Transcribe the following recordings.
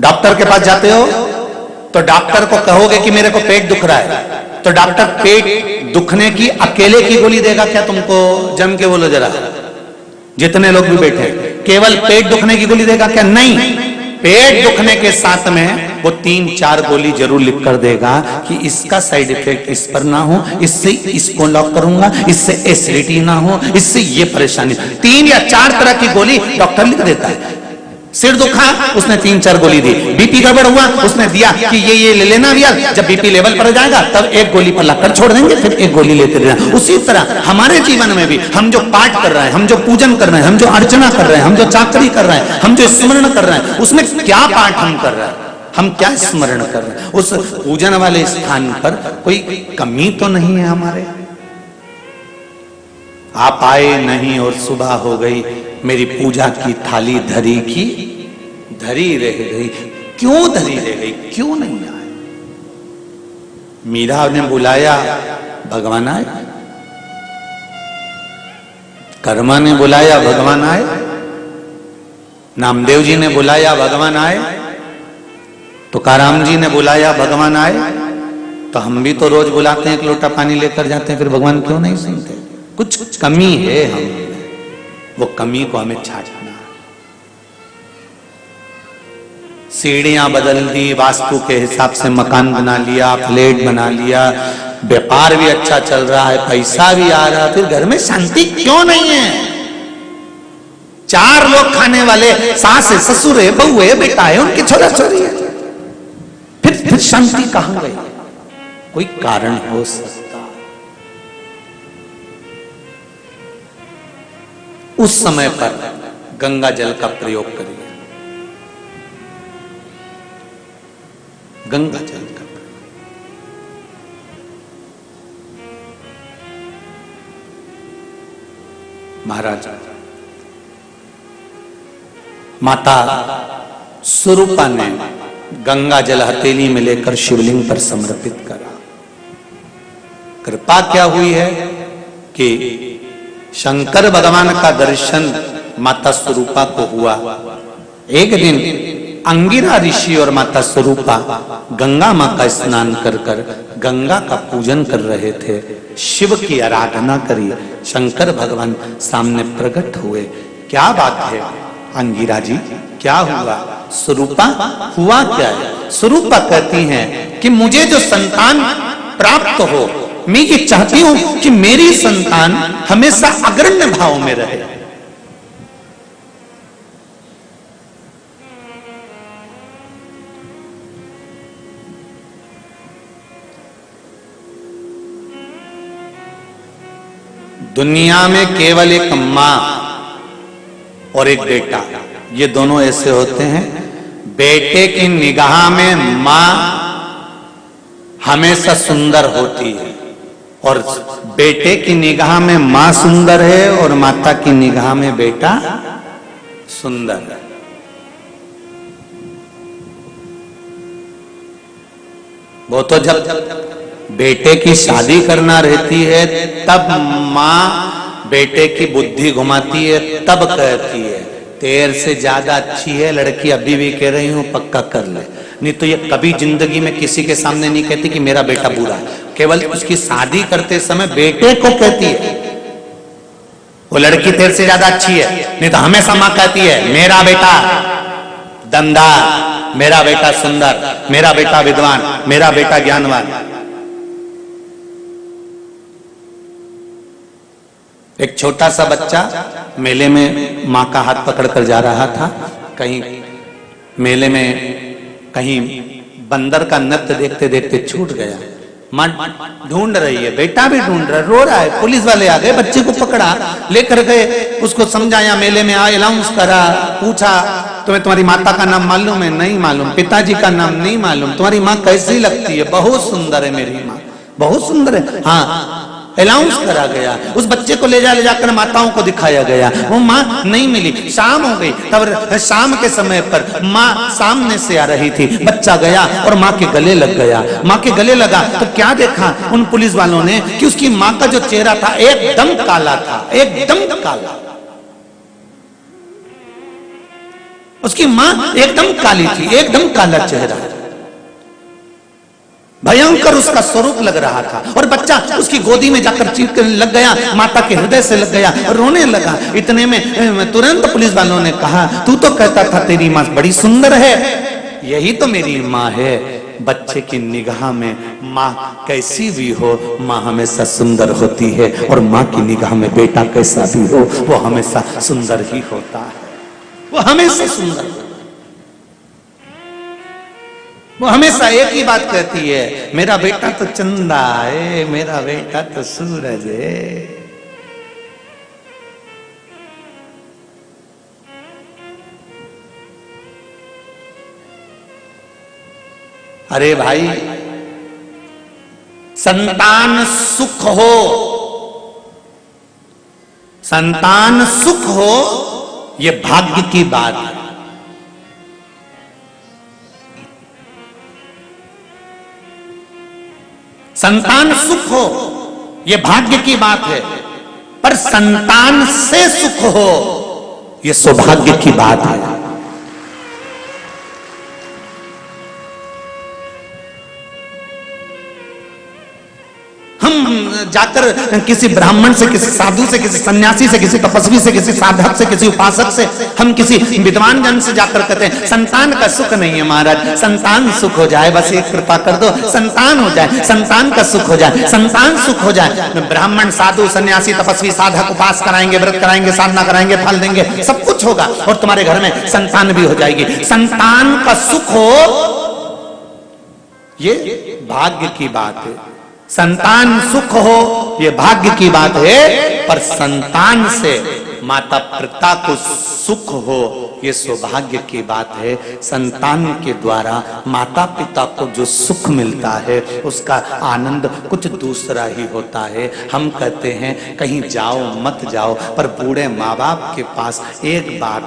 Doctor के पास जाते हो तो डॉक्टर को कहोगे कि मेरे को पेट दुख रहा है, तो डॉक्टर पेट दुखने की अकेले की गोली देगा क्या तुमको? जम के बोलो जरा, जितने लोग भी बैठे, केवल पेट दुखने की गोली देगा क्या? नहीं, पेट दुखने के साथ में वो 3-4 गोली जरूर लिख कर देगा कि इसका साइड इफेक्ट इस पर ना हो, इससे इसको लॉक करूंगा, इससे एसिडिटी ना हो, इससे ये परेशानी। 3 या 4 तरह की गोली डॉक्टर लिख देता है। सिर दुखा, उसने 3-4 गोली दी। बीपी गड़बड़ हुआ, उसने दिया कि ये ले लेना भैया, जब बीपी लेवल पर जाएगा तब एक गोली पर लाकर छोड़ देंगे, फिर एक गोली लेते रहना। उसी तरह हमारे जीवन में भी हम जो पाठ कर रहे हैं, हम जो पूजन कर रहे हैं, हम जो अर्चना कर रहे हैं, हम जो चाकरी कर रहे हैं, हम जो स्मरण कर रहे हैं, उसमें क्या पाठ हम कर रहे हैं, हम क्या स्मरण कर रहे हैं? उस पूजन वाले स्थान पर कोई कमी तो नहीं है हमारे? आप आए नहीं और सुबह हो गई, मेरी पूजा की थाली धरी की धरी रह गई। क्यों धरी रह गई? क्यों नहीं आए? मीरा ने बुलाया, भगवान आए। कर्मा ने बुलाया, भगवान आए। नामदेव जी ने बुलाया, भगवान आए। तुकाराम जी ने बुलाया, भगवान आए। तो हम भी तो रोज बुलाते हैं, एक लोटा पानी लेकर जाते हैं, फिर भगवान क्यों नहीं सुनते? कुछ कमी है हम, वो कमी को हमें छाटना। सीढ़ियां बदल दी, वास्तु के हिसाब से मकान बना लिया, फ्लैट बना लिया, व्यापार भी अच्छा चल रहा है, पैसा भी आ रहा है, फिर घर में शांति क्यों नहीं है? 4 लोग खाने वाले, सास है, ससुर है, बहू है, बेटा है, उनकी छोरा छोरी है, फिर शांति कहां गई? कोई कारण हो सकता। उस समय पर गंगा जल का प्रयोग करिए, गंगा जल का प्रयोग। महाराज, माता स्वरूपा ने गंगा जल हथेली में लेकर शिवलिंग पर समर्पित करा। कृपा क्या हुई है कि शंकर भगवान का दर्शन माता स्वरूपा को हुआ। एक दिन अंगिरा ऋषि और माता स्वरूपा गंगा मां का स्नान कर कर गंगा का पूजन कर रहे थे, शिव की आराधना करी। शंकर भगवान सामने प्रकट हुए। क्या बात है अंगिरा जी, क्या हुआ? स्वरूपा, हुआ क्या है? स्वरूपा कहती हैं कि मुझे जो संतान प्राप्त हो, मैं ये चाहती हूं कि मेरी संतान हमेशा अग्रण्य भाव में रहे। दुनिया में केवल एक मां और एक बेटा, ये दोनों ऐसे होते हैं। बेटे की निगाह में मां हमेशा सुंदर होती है, और बेटे की निगाह में मां सुंदर है और माता की निगाह में बेटा सुंदर है। वो तो जब बेटे की शादी करना रहती है तब मां बेटे की बुद्धि घुमाती है, तब कहती है तेरे से ज्यादा अच्छी है लड़की, अभी भी कह रही हूं पक्का कर ले। नहीं तो ये कभी जिंदगी में किसी के सामने नहीं कहती कि मेरा बेटा बुरा है, केवल उसकी शादी करते समय बेटे को कहती है वो लड़की तेरे से ज्यादा अच्छी है। नहीं तो हमेशा मां कहती है मेरा बेटा दमदार, मेरा बेटा सुंदर, मेरा बेटा विद्वान, मेरा बेटा ज्ञानवान। एक छोटा सा बच्चा मेले में मां का हाथ पकड़कर जा रहा था। कहीं मेले में कहीं बंदर का नृत्य देखते देखते छूट गया। मां ढूंढ रही है, बेटा भी ढूंढ रहा है, रो रहा है। पुलिस वाले आ गए, बच्चे को पकड़ा, लेकर गए, उसको समझाया, मेले में आए, अनाउंस करा, पूछा तुम्हें तुम्हारी माता का नाम मालूम है? नहीं मालूम। पिताजी का नाम नहीं मालूम। तुम्हारी माँ कैसी लगती है? बहुत सुंदर है मेरी माँ, बहुत सुंदर है। हाँ, अनाउंस करा गया। उस बच्चे को ले जाकर माताओं को दिखाया गया। वो माँ नहीं मिली, शाम हो गई। तब शाम के समय पर माँ सामने से आ रही थी, बच्चा गया और माँ के गले लग गया। माँ के गले लगा तो क्या देखा उन पुलिस वालों ने कि उसकी माँ का जो चेहरा था एकदम काला था, एकदम काला। उसकी मां एकदम काली थी, एकदम काला चेहरा, भयंकर उसका स्वरूप लग रहा था। और बच्चा उसकी गोदी में जाकर चीखने लग गया, माता के हृदय से लग गया, रोने लगा। इतने में तुरंत पुलिस वालों ने कहा, तू तो कहता था तेरी मां बड़ी सुंदर है। यही तो मेरी मां है। बच्चे की निगाह में मां कैसी भी हो, मां हमेशा सुंदर होती है, और मां की निगाह में बेटा कैसा भी हो, वो हमेशा सुंदर ही होता है, वो हमेशा सुंदर। वो हमेशा एक ही बात कहती है, मेरा बेटा तो चंदा है, मेरा बेटा तो सूरज है। अरे भाई, संतान सुख हो, संतान सुख हो, ये भाग्य की बात है। संतान सुख हो यह भाग्य की बात है, पर संतान से सुख हो यह सौभाग्य की बात है। जाकर किसी ब्राह्मण से, किसी साधु से, किसी सन्यासी से, किसी तपस्वी से, किसी साधक से, किसी उपासक से, हम किसी विद्वान जन से जाकर कहते हैं संतान का सुख नहीं है महाराज, संतान सुख हो जाए, बस एक कृपा कर दो, संतान हो जाए, संतान का सुख हो जाए, संतान सुख हो जाए। ब्राह्मण, साधु, सन्यासी, तपस्वी, साधक उपास कराएंगे, व्रत कराएंगे, साधना कराएंगे, फल देंगे, सब कुछ होगा और तुम्हारे घर में संतान भी हो जाएगी। संतान का सुख हो ये भाग्य की बात है। संतान सुख हो ये भाग्य की बात है, पर संतान से माता पिता को सुख हो ये सौभाग्य की बात है। संतान के द्वारा माता पिता को जो सुख मिलता है उसका आनंद कुछ दूसरा ही होता है। हम कहते हैं कहीं जाओ मत जाओ, पर बूढ़े माँ बाप के पास एक बार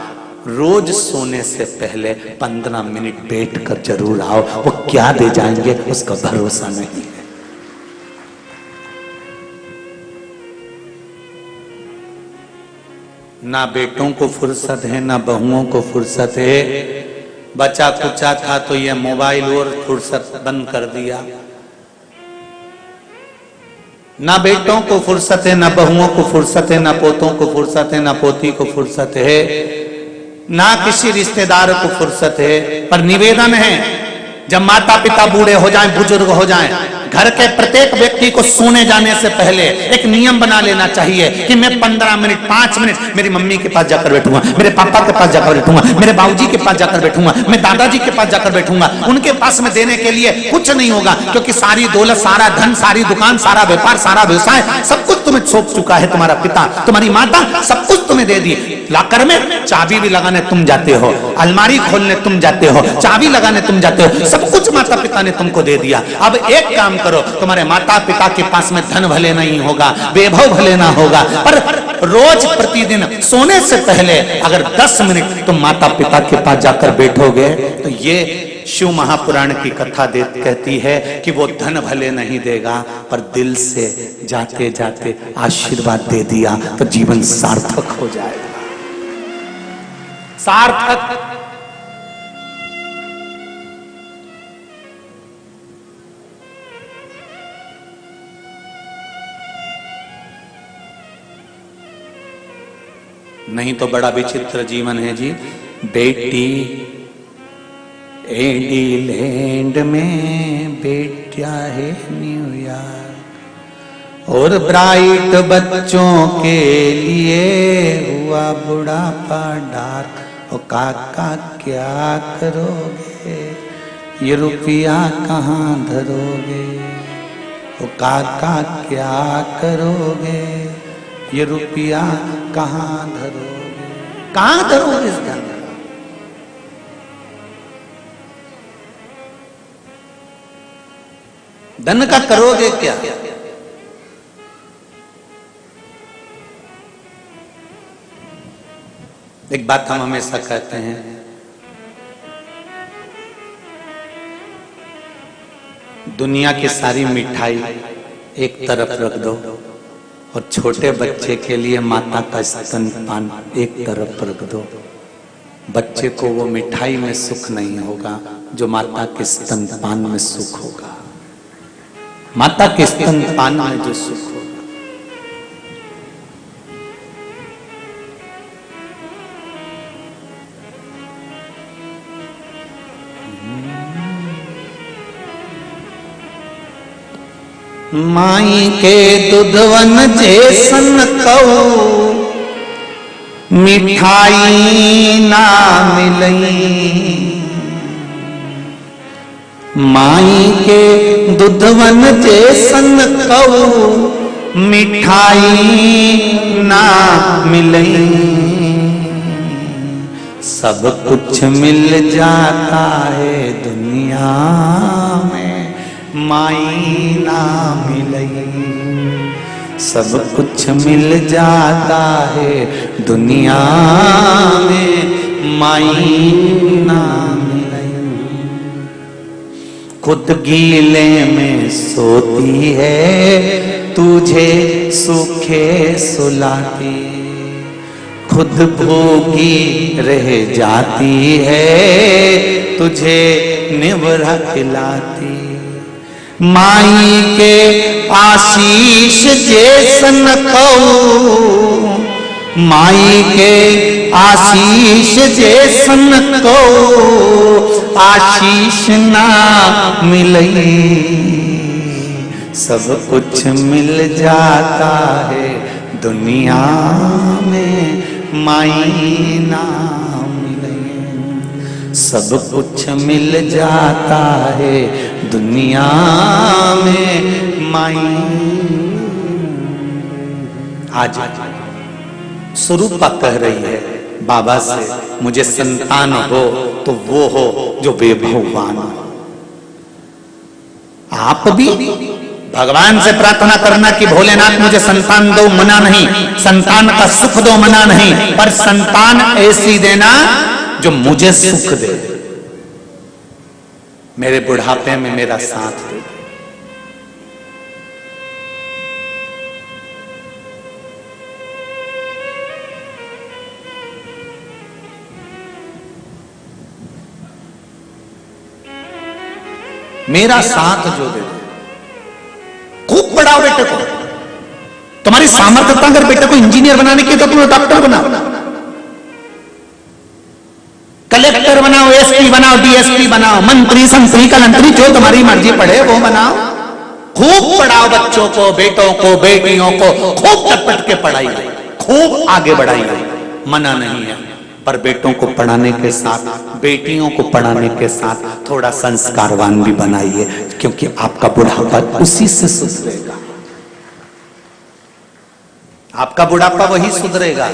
रोज सोने से पहले 15 मिनट बैठकर जरूर आओ। वो क्या दे जाएंगे उसका भरोसा नहीं है। ना बेटों को फुर्सत है, ना बहुओं को फुर्सत है। बच्चा कुचा था तो ये मोबाइल और फुर्सत बंद कर दिया। ना बेटों को फुर्सत है, ना बहुओं को फुर्सत है, ना पोतों को फुर्सत है, ना पोती को फुर्सत है, ना किसी रिश्तेदार को फुर्सत है। पर निवेदन है, जब माता पिता बूढ़े हो जाएं, बुजुर्ग हो जाएं, घर के प्रत्येक व्यक्ति को सोने जाने से पहले एक नियम बना लेना चाहिए कि मैं 15 मिनट 5 मिनट मेरी मम्मी के पास जाकर बैठूंगा, मेरे पापा के पास जाकर बैठूंगा, मेरे बाबूजी के पास जाकर बैठूंगा, मैं दादाजी के पास जाकर बैठूंगा। उनके पास में देने के लिए कुछ नहीं होगा, क्योंकि सारी दौलत, सारा धन, सारी दुकान, सारा व्यापार, सारा व्यवसाय सब कुछ तुम्हें सौंप चुका है। तुम्हारा पिता, तुम्हारी माता सब कुछ तुम्हें दे दी। लाकर में चाबी भी लगाने तुम जाते हो, अलमारी खोलने तुम जाते हो, चाबी लगाने तुम जाते हो, सब कुछ माता पिता ने तुमको दे दिया। अब एक काम करो, तुम्हारे माता पिता के पास में धन भले नहीं होगा, वैभव भले ना होगा, पर रोज प्रतिदिन सोने से पहले अगर 10 मिनट तुम माता पिता के पास जाकर बैठोगे तो ये शिव महापुराण की कथा कहती है कि वो धन भले नहीं देगा, पर दिल से जाते जाते आशीर्वाद दे दिया तो जीवन सार्थक हो जाएगा। सार्थक। नहीं तो बड़ा विचित्र जीवन है जी। बेटी एडीलैंड में, बेटा है न्यूयॉर्क, और ब्राइट बच्चों के लिए हुआ बुढ़ापा डार्क। ओ काका क्या करोगे, ये रुपया कहाँ धरोगे? ओ काका क्या करोगे, ये रुपया कहाँ धरोगे? कहाँ धरोगे इस धन? धन का करोगे क्या? एक बात हम हमेशा कहते हैं, दुनिया की सारी मिठाई एक तरफ रख दो और छोटे बच्चे के लिए माता का स्तनपान एक तरफ रख दो। बच्चे को वो मिठाई में सुख नहीं होगा जो माता के स्तनपान में सुख होगा। माता के स्तनपान में जो सुख होगा। माई के दुधवन जैसन कऊ मिठाई ना मिलई। माई के दुधवन जैसन कऊ मिठाई ना मिलई। सब कुछ मिल जाता है दुनिया में माई ना मिलई। सब कुछ मिल जाता है दुनिया में माई ना मिलई। खुद गीले में सोती है तुझे सूखे सुलाती। खुद भूखी रह जाती है तुझे निवरा खिलाती। माई के आशीष जैसन कऊ। माई के आशीष जैसन कऊ आशीष ना मिलई। सब कुछ मिल जाता है दुनिया में माई ना मिलई। सब कुछ मिल जाता है दुनिया में माई। आज स्वरूपा कह रही है बाबा से, मुझे संतान हो तो वो हो जो वैभववान हो। आप भी भगवान से प्रार्थना करना कि भोलेनाथ मुझे संतान दो, मना नहीं। संतान का सुख दो, मना नहीं। पर संतान ऐसी देना जो मुझे सुख दे, मेरे बुढ़ापे में मेरा साथ दे। मेरा साथ जो दे, खूब पढ़ाओ बेटे को। तुम्हारी सामर्थ्यता अगर बेटे को इंजीनियर बनाने की तो तुम्हें डॉक्टर बनाओ, कलेक्टर बनाओ, एसपी बनाओ, डीएसपी बनाओ, मंत्री संतरी कलंतरी जो तुम्हारी मर्जी पड़े वो बनाओ। खूब पढ़ाओ बच्चों को, बेटों को, बेटियों को खूब टपट के पढ़ाई, खूब आगे बढ़ाई, मना नहीं है। पर बेटों को पढ़ाने के साथ, बेटियों को पढ़ाने के साथ थोड़ा संस्कारवान भी बनाइए, क्योंकि आपका बुढ़ापा उसी से सुधरेगा। आपका बुढ़ापा वही सुधरेगा।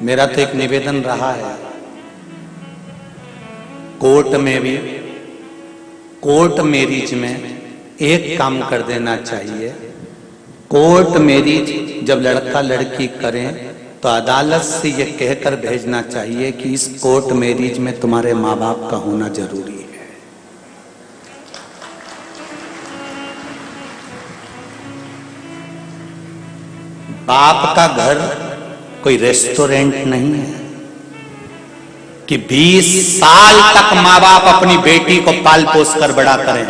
मेरा तो एक निवेदन रहा है, कोर्ट में भी, कोर्ट मैरिज में एक काम कर देना चाहिए। कोर्ट मैरिज जब लड़का लड़की करें तो अदालत से ये कहकर भेजना चाहिए कि इस कोर्ट मैरिज में तुम्हारे माँ बाप का होना जरूरी है। बाप का घर कोई रेस्टोरेंट नहीं है कि 20 साल तक माँ बाप अपनी बेटी को पाल पोस कर बड़ा करें।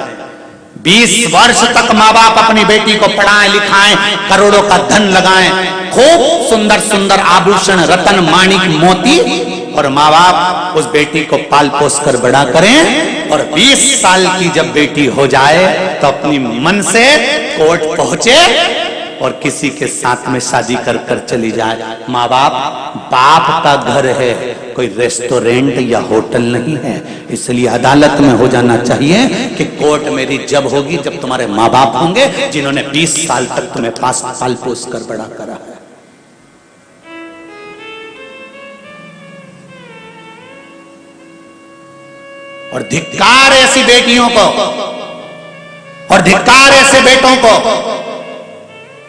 20 वर्ष तक माँ बाप अपनी बेटी को पढ़ाएं लिखाएं, करोड़ों का धन लगाएं, खूब सुंदर सुंदर आभूषण, रतन, माणिक, मोती, और माँ बाप उस बेटी को पाल पोस कर बड़ा करें। और 20 साल की जब बेटी हो जाए तो अपनी मन से कोर्ट पहुंचे और किसी के साथ में शादी कर कर चली जाए। माँ बाप, बाप का घर है, कोई रेस्टोरेंट या होटल नहीं है। इसलिए अदालत में हो जाना चाहिए कि कोर्ट मैरिज जब होगी जब तुम्हारे माँ बाप होंगे जिन्होंने 20 साल तक तुम्हें पाल पोस कर बड़ा करा है। और धिक्कार ऐसी बेटियों को और धिक्कार ऐसे बेटों को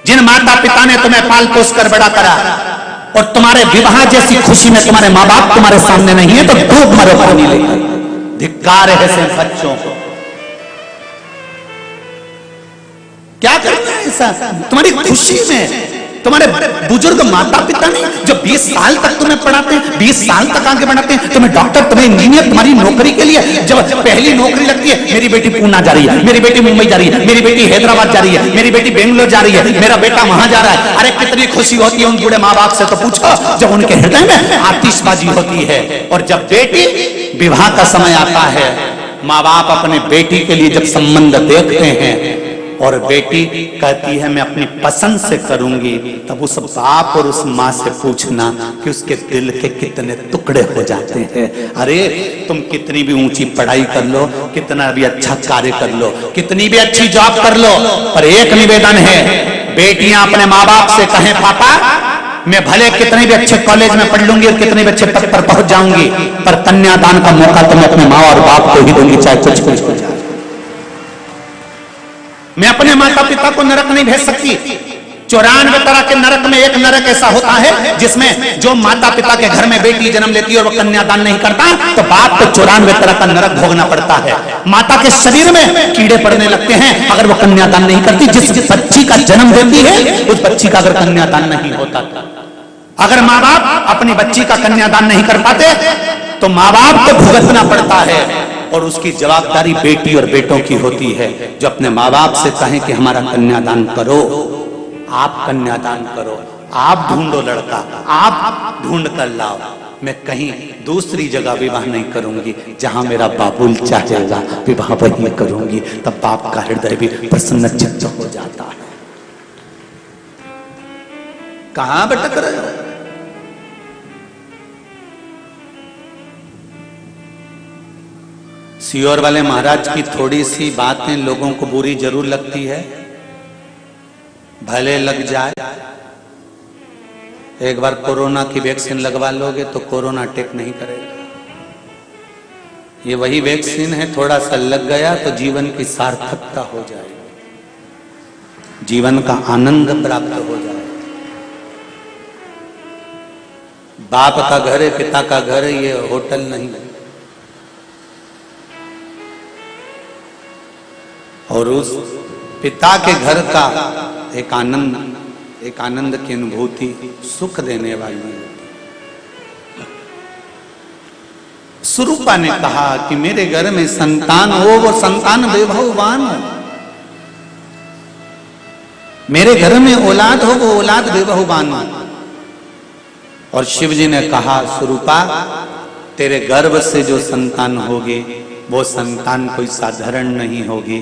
जिन माता पिता ने तुम्हें पाल पोस कर बड़ा करा। और तुम्हारे विवाह जैसी खुशी में तुम्हारे माँ बाप तुम्हारे सामने नहीं है तो डूब मरो पानी लेकर। धिक्कार है ऐसे बच्चों को। क्या करना है ऐसा तुम्हारी खुशी में? तुम्हारे बुजुर्ग माता पिता नहीं जो 20 साल तक तुम्हें पढ़ाते हैं, 20 साल तक आगे बढ़ाते हैं, तुम्हें डॉक्टर, तुम्हें इंजीनियर, तुम्हारी नौकरी के लिए जब पहली नौकरी लगती है, मेरी बेटी पूना जा रही है, मेरी बेटी मुंबई जा रही है, मेरी बेटी हैदराबाद जा रही है, मेरी बेटी बेंगलोर जा रही है, मेरा बेटा वहां जा रहा है। अरे कितनी खुशी होती है उन बूढ़े माँ बाप से तो पूछो, जब उनके हृदय में आतिशबाजी होती है। और जब बेटी विवाह का समय आता है, माँ बाप अपने बेटी के लिए जब संबंध देखते हैं और बेटी कहती है मैं अपनी पसंद से करूंगी, तब उस बाप और उस माँ से पूछना कि उसके दिल के कितने टुकड़े हो जाते हैं। अरे तुम कितनी भी ऊंची पढ़ाई कर लो, कितना भी अच्छा कार्य कर लो, कितनी भी अच्छी जॉब कर लो, पर एक निवेदन है, बेटियां अपने माँ बाप से कहें पापा मैं भले कितने भी अच्छे कॉलेज में पढ़ लूंगी और कितने भी अच्छे पद पर पहुंच जाऊंगी, पर कन्यादान का मौका तो मैं अपने माँ और बाप को ही दूंगी, चाहे कुछ कुछ हो जाए। मैं अपने माता पिता को नरक नहीं भेज सकती। 94 तरह के नरक में एक नरक ऐसा होता है जिसमें जो माता पिता के घर में बेटी जन्म लेती है और वो कन्यादान नहीं करता तो बाप को 94 तरह का नरक भोगना पड़ता है। माता के शरीर में कीड़े पड़ने लगते हैं अगर वो कन्यादान नहीं करती। जिस बच्ची का जन्म देती है उस बच्ची का अगर कन्यादान नहीं होता, अगर माँ बाप अपनी बच्ची का कन्यादान नहीं कर पाते तो माँ बाप को भुगतना पड़ता है और उसकी जवाबदारी बेटी और बेटों की होती है जो अपने माँ बाप से कहें कि हमारा कन्यादान करो, आप कन्यादान करो, आप ढूंढो लड़का, आप ढूंढ कर लाओ, मैं कहीं दूसरी जगह विवाह नहीं करूंगी, जहां मेरा बाबुल चाहेगा विवाह वहीं करूंगी। तब बाप का हृदय भी प्रसन्न चित्त हो जाता है। कहां भटक रहे हो? सियोर वाले महाराज की थोड़ी सी बातें लोगों को बुरी जरूर लगती है, भले लग जाए। एक बार कोरोना की वैक्सीन लगवा लोगे तो कोरोना अटैक नहीं करेगा। ये वही वैक्सीन है, थोड़ा सा लग गया तो जीवन की सार्थकता हो जाएगी, जीवन का आनंद प्राप्त हो जाएगा। बाप का घर है, पिता का घर है, ये होटल नहीं है। और उस पिता के घर का एक आनंद की अनुभूति सुख देने वाली होती। स्वरूपा ने कहा कि मेरे घर में संतान हो, वो संतान वैभववान हो। मेरे घर में औलाद हो, वो औलाद वैभववान हो। और शिव जी ने कहा स्वरूपा तेरे गर्भ से जो संतान होगी वो संतान कोई साधारण नहीं होगी,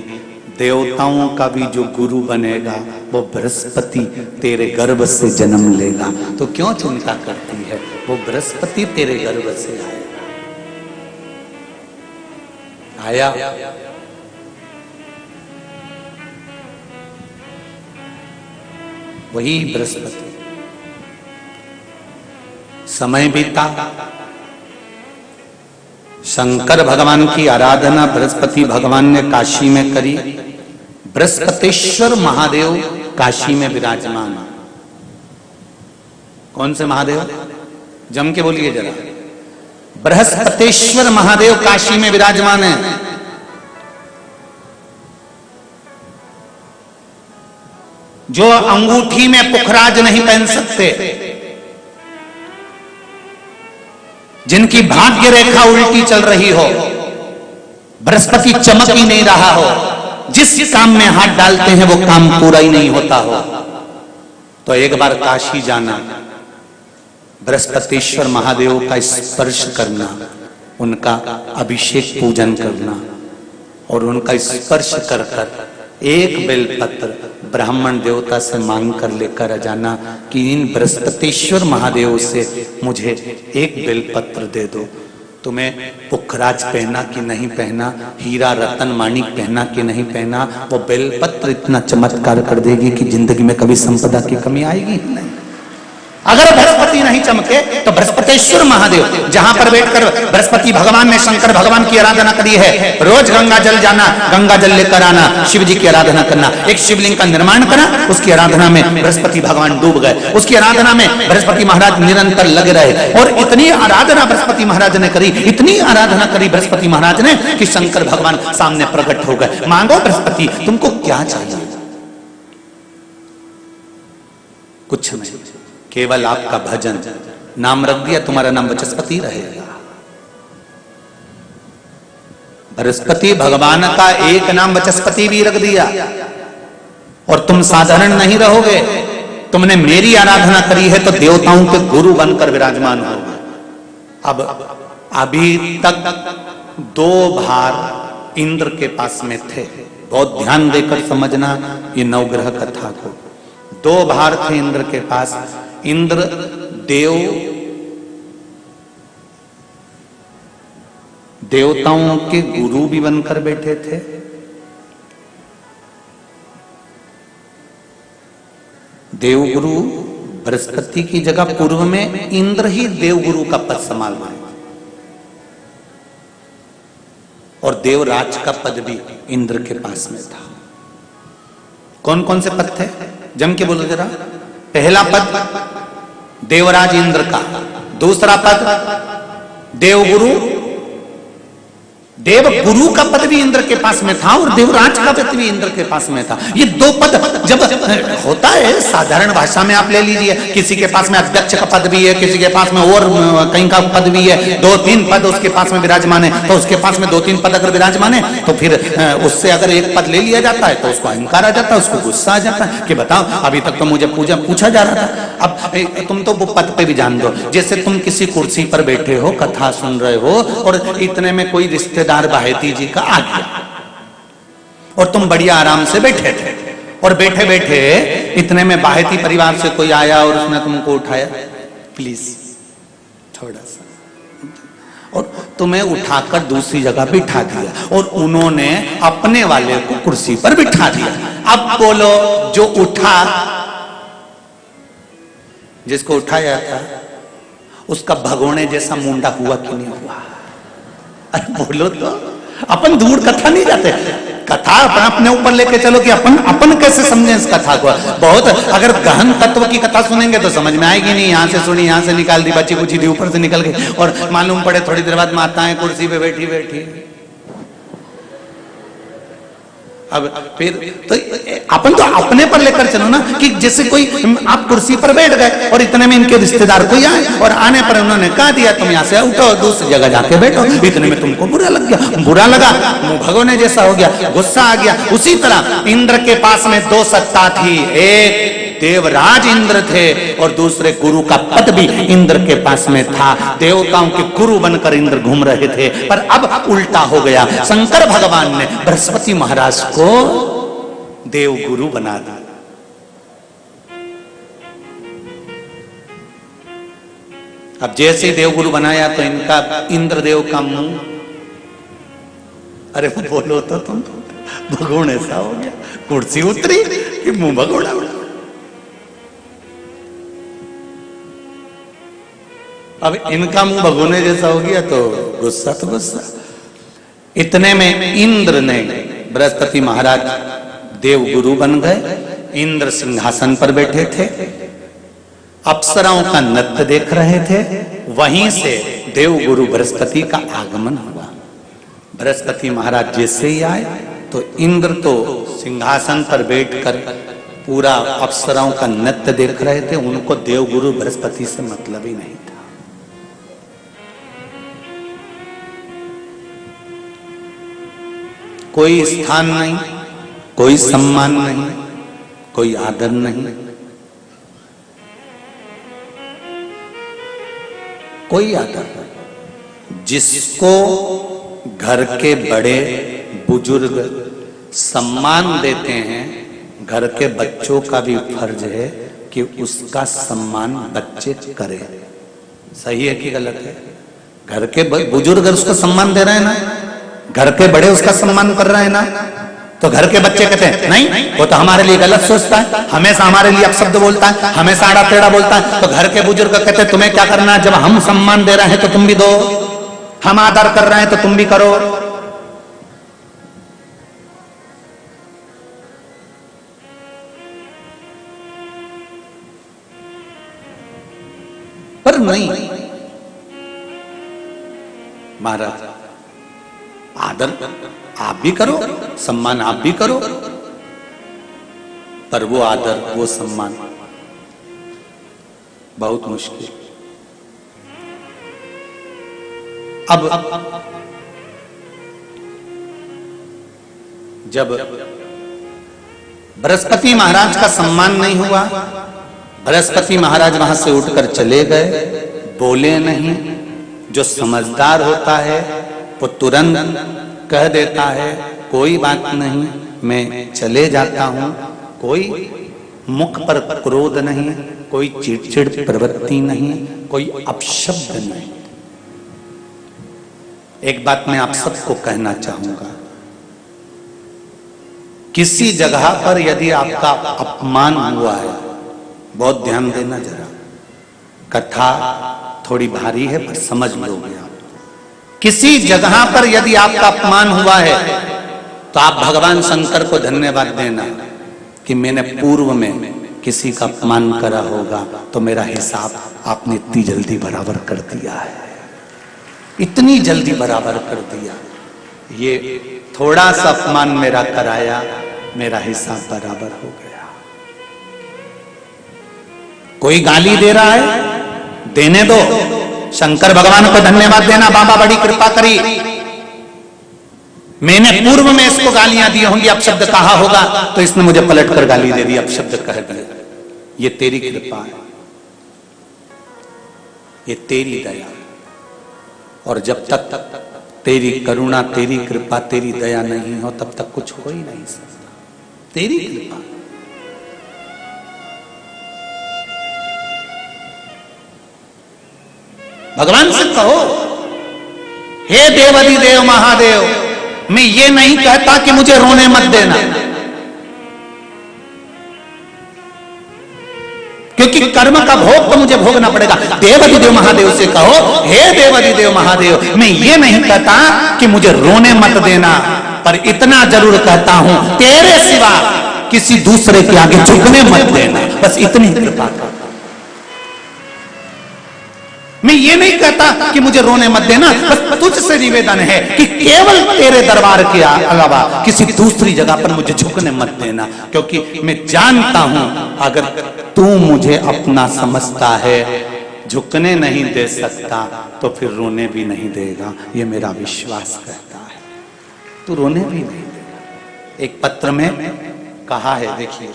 देवताओं का भी जो गुरु बनेगा वो बृहस्पति तेरे गर्भ से जन्म लेगा। तो क्यों चिंता करती है, वो बृहस्पति तेरे गर्भ से आया। वही बृहस्पति। समय बीता, शंकर भगवान की आराधना बृहस्पति भगवान ने काशी में करी। बृहस्पतेश्वर महादेव काशी में विराजमान। कौन से महादेव? जम के बोलिए जरा। बृहस्पतेश्वर महादेव काशी में विराजमान है। जो अंगूठी में पुखराज नहीं पहन सकते, जिनकी भाग्य रेखा उल्टी चल रही हो, बृहस्पति चमक ही नहीं रहा हो, जिस काम में हाथ डालते हैं वो काम पूरा ही नहीं होता हो, तो एक बार काशी जाना, बृहस्पतिश्वर महादेव का स्पर्श करना, उनका अभिषेक पूजन करना और उनका स्पर्श कर कर एक बेलपत्र ब्राह्मण देवता से मांग कर लेकर जाना कि इन बृहस्पतिश्वर महादेव से मुझे एक बेलपत्र दे दो। तुम्हें पुखराज पहना कि नहीं पहना, हीरा रतन माणिक पहना कि नहीं पहना, वो बेलपत्र इतना चमत्कार कर देगी कि जिंदगी में कभी संपदा की कमी आएगी नहीं। अगर बृहस्पति नहीं चमके तो बृहस्पतेश्वर महादेव, जहां पर बैठकर बृहस्पति भगवान ने शंकर भगवान की आराधना करी है। रोज गंगा जल जाना, गंगा जल लेकर आना, शिव जी की आराधना करना। एक शिवलिंग का निर्माण करा, उसकी आराधना में बृहस्पति भगवान डूब गए, उसकी आराधना में बृहस्पति महाराज निरंतर लगे रहे। और इतनी आराधना बृहस्पति महाराज ने करी, इतनी आराधना करी बृहस्पति महाराज ने कि शंकर भगवान सामने प्रकट हो गए। मांगो बृहस्पति, तुमको क्या चाहिए? कुछ नहीं, केवल आपका भजन। नाम रख दिया, तुम्हारा नाम वचस्पति रहेगा। बृहस्पति भगवान का एक नाम वचस्पति भी रख दिया और तुम साधारण नहीं रहोगे। तुमने मेरी आराधना करी है तो देवताओं के गुरु बनकर विराजमान होगे। अब अभी तक 2 भार इंद्र के पास में थे। बहुत ध्यान देकर समझना ये नवग्रह कथा को। 2 भार थे इंद्र के पास। इंद्र देवताओं के गुरु भी बनकर बैठे थे, देवगुरु बृहस्पति की जगह पूर्व में इंद्र ही देवगुरु का पद संभाल रहे और देवराज का पद भी इंद्र के पास में था। कौन कौन से पद थे? जम के बोलो जरा। पहला पद देवराज इंद्र का, दूसरा पद देवगुरु, देवगुरु का पद भी इंद्र के पास में था और देवराज का पद भी इंद्र के पास में था। ये 2 पद जब होता है साधारण भाषा में, आप ले लीजिए, किसी के पास में अध्यक्ष का पद भी है, किसी के पास में और कहीं का पद भी है, 2-3 पद उसके पास में विराजमान है, तो उसके पास में 2-3 पद अगर विराजमान है तो फिर उससे अगर एक पद ले लिया जाता है तो उसको अहंकार आ जाता है, उसको गुस्सा आ जाता है कि बताओ अभी तक तो मुझे पूछा जा रहा था, अब तुम तो वो पद पे भी जान दो। जैसे तुम किसी कुर्सी पर बैठे हो, कथा सुन रहे हो और इतने में कोई रिश्तेदार बाहेती जी का आ गया और तुम बढ़िया आराम से बैठे थे और बैठे बैठे इतने में बाहेती परिवार से कोई आया और उसने तुमको उठाया, प्लीज थोड़ा सा, और तुम्हें उठाकर दूसरी जगह बिठा दिया और उन्होंने अपने वाले को कुर्सी पर बिठा दिया। अब बोलो, जो उठा, जिसको उठाया था उसका भगोने जैसा मुंडा हुआ कि नहीं हुआ? अरे बोलो तो, अपन दूर कथा नहीं जाते, कथा अपने ऊपर लेके चलो कि अपन कैसे समझें इस कथा को। बहुत अगर गहन तत्व की कथा सुनेंगे तो समझ में आएगी नहीं। यहाँ से सुनी, यहाँ से निकाल दी, बच्ची कुछ दी, ऊपर से निकल गई और मालूम पड़े थोड़ी देर बाद माताएं कुर्सी पे बैठी बैठी। अब फिर तो अपन तो अपने पर लेकर चलो ना, कि जैसे कोई आप कुर्सी पर बैठ गए और इतने में इनके रिश्तेदार कोई आए और आने पर उन्होंने कहा दिया तुम यहाँ से उठो, दूसरी जगह जाके बैठो। इतने में तुमको बुरा लग गया, बुरा लगा, मुंह भगोने जैसा हो गया, गुस्सा आ गया। उसी तरह इंद्र के पास में 2 सत्ता थी, एक देवराज इंद्र थे और दूसरे गुरु का पद भी इंद्र के पास में था। देवताओं के गुरु बनकर इंद्र घूम रहे थे, पर अब उल्टा हो गया। शंकर भगवान ने बृहस्पति महाराज को देवगुरु बना दिया। अब जैसे ही देवगुरु बनाया तो इनका इंद्रदेव का मुंह, अरे बोलो तो तुम, भगोन ऐसा हो गया, कुर्सी उतरी कि मुंह भगोड़ा उड़ा। अब इनका मुंह भगोने जैसा हो गया तो गुस्सा तो गुस्सा। इतने में इंद्र ने, बृहस्पति महाराज देवगुरु बन गए। इंद्र सिंहासन पर बैठे थे, अप्सराओं का नृत्य देख रहे थे। वहीं से देवगुरु बृहस्पति का आगमन हुआ। बृहस्पति महाराज जैसे ही आए तो इंद्र तो सिंहासन पर बैठकर पूरा अप्सराओं का नृत्य देख रहे थे। उनको देवगुरु बृहस्पति से मतलब ही नहीं था। कोई स्थान नहीं, कोई सम्मान नहीं, कोई आदर नहीं, कोई आदर नहीं। जिसको घर के बड़े बुजुर्ग सम्मान देते हैं, घर के बच्चों का भी फर्ज है कि उसका सम्मान बच्चे करें। सही है कि गलत है? घर के बुजुर्ग उसको सम्मान दे रहे हैं ना, घर के बड़े उसका सम्मान कर रहे हैं ना, तो घर के बच्चे कहते हैं नहीं, वो तो हमारे लिए गलत सोचता है, हमेशा हमारे लिए अपशब्द बोलता है, हमेशा आड़ा टेढ़ा बोलता है। तो घर के बुजुर्ग कहते हैं तुम्हें क्या करना है, जब हम सम्मान दे रहे हैं तो तुम भी दो, हम आदर कर रहे हैं तो तुम भी करो। पर नहीं महाराज, आदर आप भी करो, सम्मान आप भी करो, पर वो आदर वो सम्मान बहुत मुश्किल। अब जब बृहस्पति महाराज का सम्मान नहीं हुआ, बृहस्पति महाराज वहां से उठकर चले गए, बोले नहीं। जो समझदार होता है वो तुरंत कह देता है कोई बात नहीं, मैं चले जाता हूं, कोई मुख पर क्रोध नहीं, कोई चिड़चिड़ प्रवृत्ति नहीं, कोई अपशब्द नहीं। एक बात मैं आप सबको कहना चाहूंगा, किसी जगह पर यदि आपका अपमान हुआ है, बहुत ध्यान देना जरा, कथा थोड़ी भारी है पर समझ लोगे आप। किसी जगह पर यदि आपका अपमान हुआ है तो आप भगवान शंकर को धन्यवाद देना कि मैंने पूर्व में किसी का अपमान करा होगा तो मेरा हिसाब आपने इतनी जल्दी बराबर कर दिया है, इतनी जल्दी बराबर कर दिया। ये थोड़ा सा अपमान मेरा कराया, मेरा हिसाब बराबर हो गया। कोई गाली दे रहा है, देने दो, शंकर भगवान को धन्यवाद देना, बाबा बड़ी कृपा करी, मैंने पूर्व में इसको गालियां दी होंगी, अपशब्द कहा होगा तो इसने मुझे पलटकर गाली दे दी, अपशब्द कह दिया। ये तेरी कृपा है, ये तेरी दया, और जब तक तेरी करुणा, तेरी कृपा, तेरी दया नहीं हो तब तक कुछ हो ही नहीं सकता। तेरी कृपा, भगवान से कहो हे देवाधिदेव महादेव, मैं ये नहीं कहता कि मुझे रोने मत देना, क्योंकि कर्म का भोग तो मुझे भोगना पड़ेगा। देवाधिदेव महादेव से कहो हे देवाधिदेव महादेव, मैं ये नहीं कहता कि मुझे रोने मत देना, पर इतना जरूर कहता हूं तेरे सिवा किसी दूसरे के आगे झुकने मत देना, बस इतनी कृपा कर। मैं ये नहीं कहता कि मुझे रोने मत देना, बस तुझसे निवेदन है कि केवल तेरे दरबार के अलावा किसी दूसरी जगह पर मुझे झुकने मत देना, क्योंकि मैं जानता हूं अगर तू मुझे अपना समझता है, झुकने नहीं दे सकता तो फिर रोने भी नहीं देगा, ये मेरा विश्वास कहता है। तू रोने भी नहीं देगा। एक पत्र में कहा है, देखिए,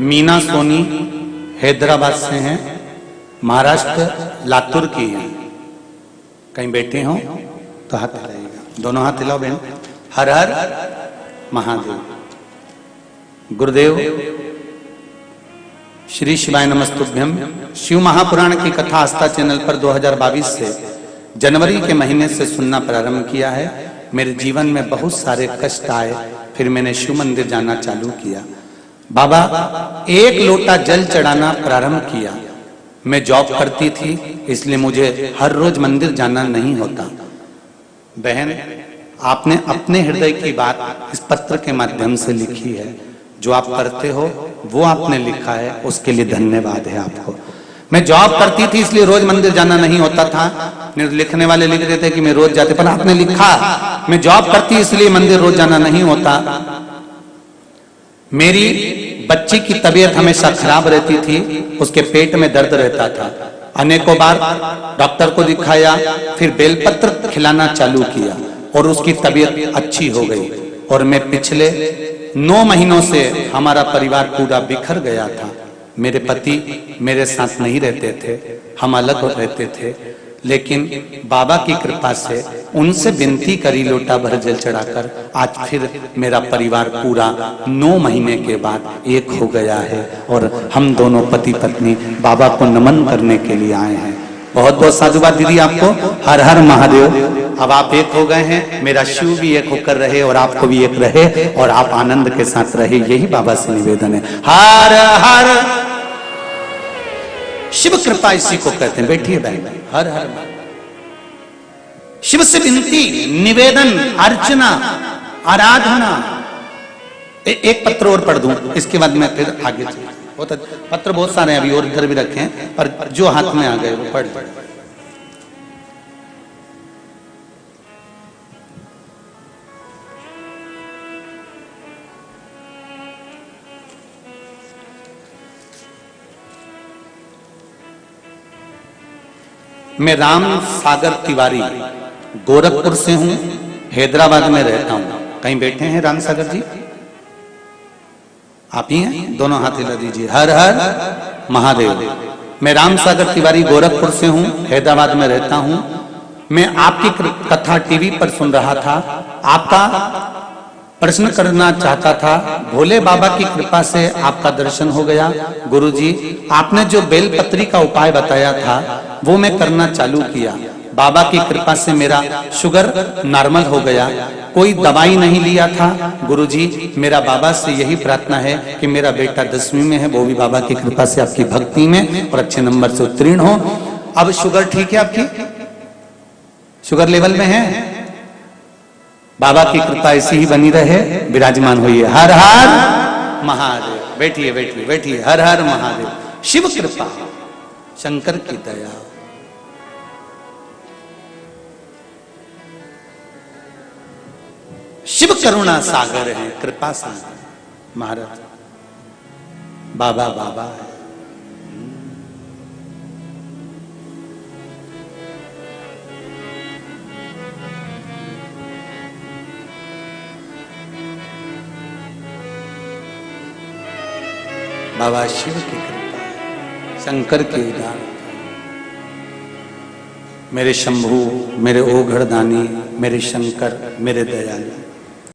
मीना सोनी हैदराबाद से हैं, महाराष्ट्र लातूर की हैं। कहीं बैठे हो तो हाथ हिलाइएगा, दोनों हाथ हिलाओ बहन। हर हर महादेव। गुरुदेव श्री शिवाय नमस्तुभ्यम। शिव महापुराण की कथा आस्था चैनल पर 2022 से जनवरी के महीने से सुनना प्रारंभ किया है। मेरे जीवन में बहुत सारे कष्ट आए, फिर मैंने शिव मंदिर जाना चालू किया। बाबा एक लोटा जल चढ़ाना प्रारंभ किया। मैं जॉब करती थी इसलिए मुझे हर रोज मंदिर जाना नहीं होता। बहन, आपने अपने हृदय की बात इस पत्र के माध्यम से लिखी है, जो आप करते हो वो आपने लिखा है, उसके लिए धन्यवाद है आपको। मैं जॉब करती थी इसलिए रोज मंदिर जाना नहीं होता था। लिखने वाले लिख रहे थे कि मैं रोज जाते, पर आपने लिखा मैं जॉब करती इसलिए मंदिर रोज जाना नहीं होता। मेरी बच्ची की तबीयत हमेशा खराब रहती थी, उसके पेट में दर्द रहता था। अनेकों बार डॉक्टर को दिखाया, फिर बेलपत्र खिलाना चालू किया और उसकी तबीयत अच्छी हो गई। और मैं पिछले 9 महीनों से हमारा परिवार पूरा बिखर गया था। मेरे पति मेरे साथ नहीं रहते थे, हम अलग रहते थे, लेकिन बाबा की कृपा से उनसे विनती करी लोटा भर जल चढ़ाकर, आज फिर मेरा परिवार पूरा 9 महीने के बाद एक हो गया है और हम दोनों पति पत्नी बाबा को नमन करने के लिए आए हैं। बहुत बहुत साधुवाद दीदी आपको। हर हर महादेव। अब आप एक हो गए हैं, मेरा शिव भी एक होकर रहे और आपको भी एक रहे और आप आनंद के साथ रहे, यही बाबा से निवेदन है। हर हर शिव कृपा इसी को कहते हैं। बैठिए बहन, हर हर शिव से विनती, निवेदन, अर्चना, आराधना। एक पत्र और पढ़ दूं, इसके बाद मैं फिर आगे चलूं। पत्र बहुत सारे हैं अभी और इधर भी रखे हैं, पर जो हाथ में आ गए वो पढ़। मैं राम सागर तिवारी गोरखपुर से हूं, हैदराबाद में रहता हूं। कहीं बैठे हैं राम सागर जी? आप ही हैं? दोनों हाथ हिला दीजिए। हर हर महादेव। मैं राम सागर तिवारी गोरखपुर से हूं, हैदराबाद में रहता हूं। मैं आपकी कथा टीवी पर सुन रहा था, आपका प्रश्न करना चाहता था। भोले बाबा की कृपा से आपका दर्शन हो गया। गुरुजी, आपने जो बेलपत्री का उपाय बताया था वो मैं करना चालू किया। बाबा की कृपा से मेरा शुगर नॉर्मल हो गया, कोई दवाई नहीं लिया था। गुरुजी, मेरा बाबा से यही प्रार्थना है कि मेरा बेटा 10वीं में है, वो भी बाबा की कृपा से आपकी भक्ति में और अच्छे नंबर से उत्तीर्ण हो। अब शुगर ठीक है आपकी? शुगर लेवल में है? बाबा की कृपा ऐसी ही बनी रहे, विराजमान होइए। हर हर महादेव। बैठिए बैठिए बैठिए। हर हर महादेव। शिव कृपा, शंकर की दया। शिव करुणा सागर है, कृपा सागर। महाराज बाबा बाबा है। बाबा शिव की कृपा है, शंकर के उदार। मेरे शंभू, मेरे ओघड़दानी, मेरे शंकर, मेरे दयालु।